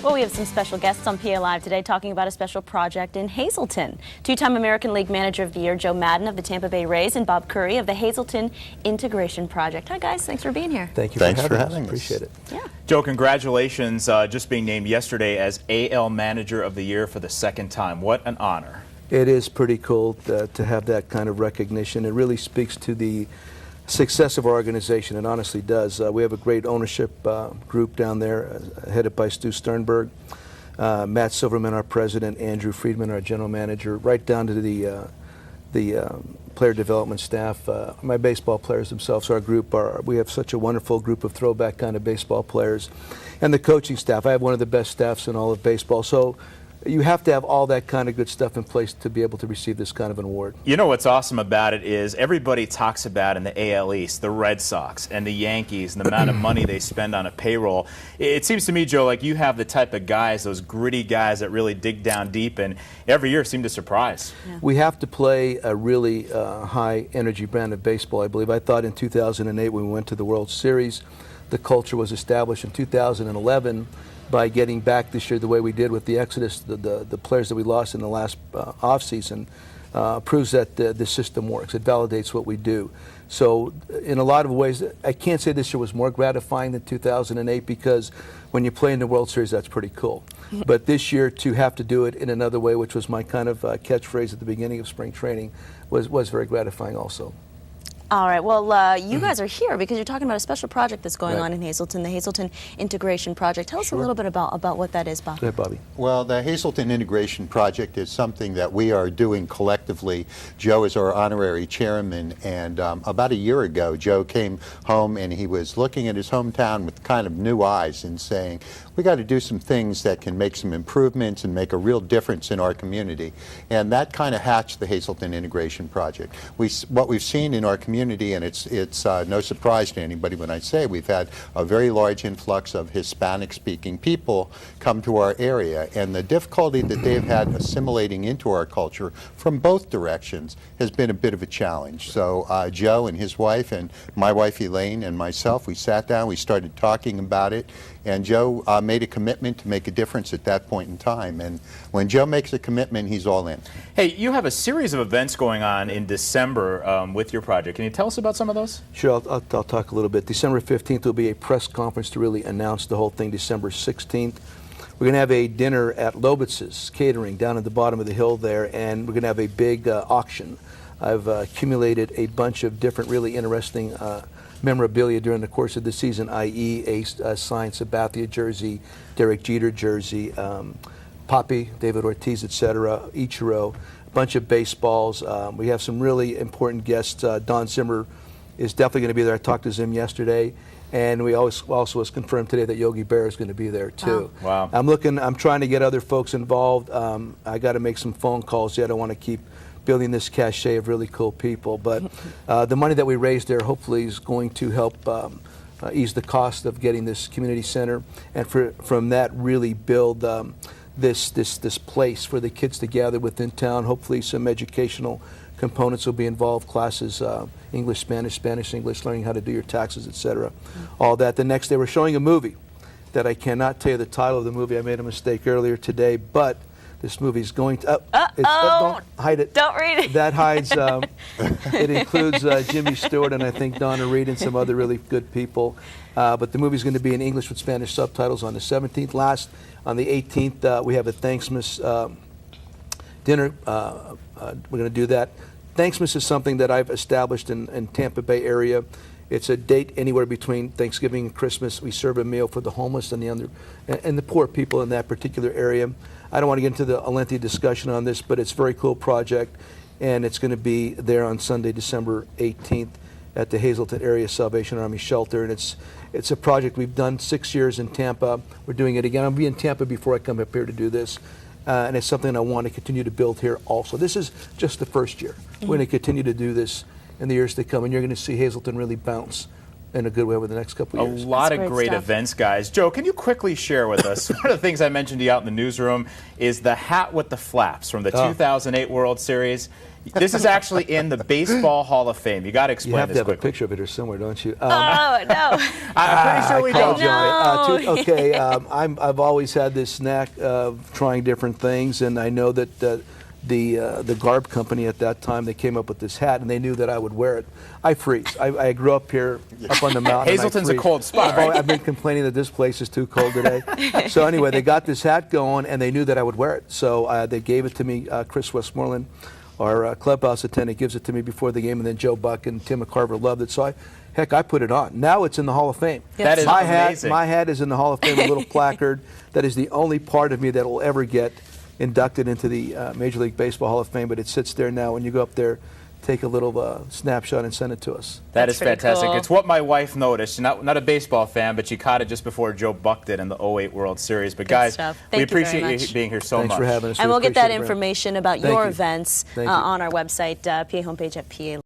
Well, we have some special guests on PA Live today talking about a special project in Hazleton. Two-time American League Manager of the Year Joe Maddon of the Tampa Bay Rays and Bob Curry of the Hazleton Integration Project. Hi, guys. Thanks for being here. Thank you Thanks for having us. Appreciate it. Yeah. Joe, congratulations just being named yesterday as AL Manager of the Year for the second time. What an honor. It is pretty cool to have that kind of recognition. It really speaks to the success of our organization. It honestly does. We have a great ownership group down there, headed by Stu Sternberg, Matt Silverman, our president, Andrew Friedman, our general manager, right down to the player development staff. My baseball players themselves, our group, we have such a wonderful group of throwback kind of baseball players. And the coaching staff. I have one of the best staffs in all of baseball. So you have to have all that kind of good stuff in place to be able to receive this kind of an award. You know what's awesome about it is everybody talks about in the AL East, the Red Sox and the Yankees and the amount of money they spend on a payroll. It seems to me, Joe, like you have the type of guys, those gritty guys that really dig down deep and every year seem to surprise. Yeah. We have to play a really high energy brand of baseball, I believe. I thought in 2008 when we went to the World Series, the culture was established. In 2011, by getting back this year the way we did with the exodus, the players that we lost in the last offseason, proves that the system works. It validates what we do. So in a lot of ways, I can't say this year was more gratifying than 2008 because when you play in the World Series, that's pretty cool. But this year, to have to do it in another way, which was my kind of catchphrase at the beginning of spring training, was very gratifying also. All right. Well, you guys are here because you're talking about a special project that's going on in Hazleton, the Hazleton Integration Project. Tell us a little bit about what that is, Bob. Go ahead, Bobby. Well, the Hazleton Integration Project is something that we are doing collectively. Joe is our honorary chairman, and about a year ago, Joe came home and he was looking at his hometown with kind of new eyes and saying, we got to do some things that can make some improvements and make a real difference in our community. And that kind of hatched the Hazleton Integration Project. What we've seen in our community, and it's no surprise to anybody when I say we've had a very large influx of Hispanic-speaking people come to our area, and the difficulty that they've had assimilating into our culture from both directions has been a bit of a challenge. So Joe and his wife and my wife Elaine and myself, we sat down, we started talking about it, and Joe made a commitment to make a difference at that point in time. And when Joe makes a commitment, he's all in. Hey, you have a series of events going on in December with your project. Can you tell us about some of those? Sure, I'll talk a little bit. December 15th will be a press conference to really announce the whole thing. December 16th, we're going to have a dinner at Lobitz's Catering down at the bottom of the hill there, and we're going to have a big auction. I've accumulated a bunch of different really interesting memorabilia during the course of the season, i.e. a signed Sabathia jersey, Derek Jeter jersey, Papi, David Ortiz, etc., Ichiro, a bunch of baseballs. We have some really important guests. Don Zimmer is definitely going to be there. I talked to Zim yesterday, and we also was confirmed today that Yogi Berra is going to be there too. Wow. I'm trying to get other folks involved. I got to make some phone calls yet. I want to keep building this cachet of really cool people, but the money that we raised there hopefully is going to help ease the cost of getting this community center, and from that really build this place for the kids to gather within town. Hopefully some educational components will be involved, classes, English, Spanish, Spanish, English, learning how to do your taxes, etc. All that. The next day we're showing a movie that I cannot tell you the title of the movie. I made a mistake earlier today, but this movie's going to... don't hide it. Don't read it. That hides... it includes Jimmy Stewart and I think Donna Reed and some other really good people. But the movie's going to be in English with Spanish subtitles on the 17th. On the 18th, we have a Thanksmas dinner. We're going to do that. Thanksmas is something that I've established in Tampa Bay area. It's a date anywhere between Thanksgiving and Christmas. We serve a meal for the homeless and the poor people in that particular area. I don't want to get into a lengthy discussion on this, but it's a very cool project, and it's going to be there on Sunday, December 18th at the Hazleton Area Salvation Army Shelter, and it's a project we've done 6 years in Tampa. We're doing it again. I'll be in Tampa before I come up here to do this, and it's something I want to continue to build here also. This is just the first year. We're going to continue to do this in the years to come, and you're going to see Hazleton really bounce in a good way over the next couple of years. A lot That's of great great stuff. events, guys. Joe, can you quickly share with us, one of the things I mentioned to you out in the newsroom is the hat with the flaps from the 2008 World Series. This is actually in the Baseball Hall of Fame. You got to explain You have this to have a quickly. picture of it or somewhere, don't you? Oh, no. I'm pretty sure we I don't. called you on it. No. Okay, I've always had this knack of trying different things, and I know that the garb company at that time, they came up with this hat, and they knew that I would wear it. I freeze. I grew up here, up on the mountain. and I Hazleton's a freeze. cold spot, right? I've been complaining that this place is too cold today. So anyway, they got this hat going, and they knew that I would wear it. So they gave it to me. Chris Westmoreland, our clubhouse attendant, gives it to me before the game, and then Joe Buck and Tim McCarver loved it. So I put it on. Now it's in the Hall of Fame. That is amazing. My hat is in the Hall of Fame, a little placard. That is the only part of me that will ever get inducted into the Major League Baseball Hall of Fame, but it sits there now. When you go up there, take a little snapshot and send it to us. That That's is pretty fantastic. cool. It's what my wife noticed. Not a baseball fan, but she caught it just before Joe Buck did in the 08 World Series. But guys, stuff. we Thank you very appreciate you much. being here so Thanks much. for having us. And We we'll get that appreciate it very much. information about Thank your you. events Thank you. on our website, PA homepage at PA.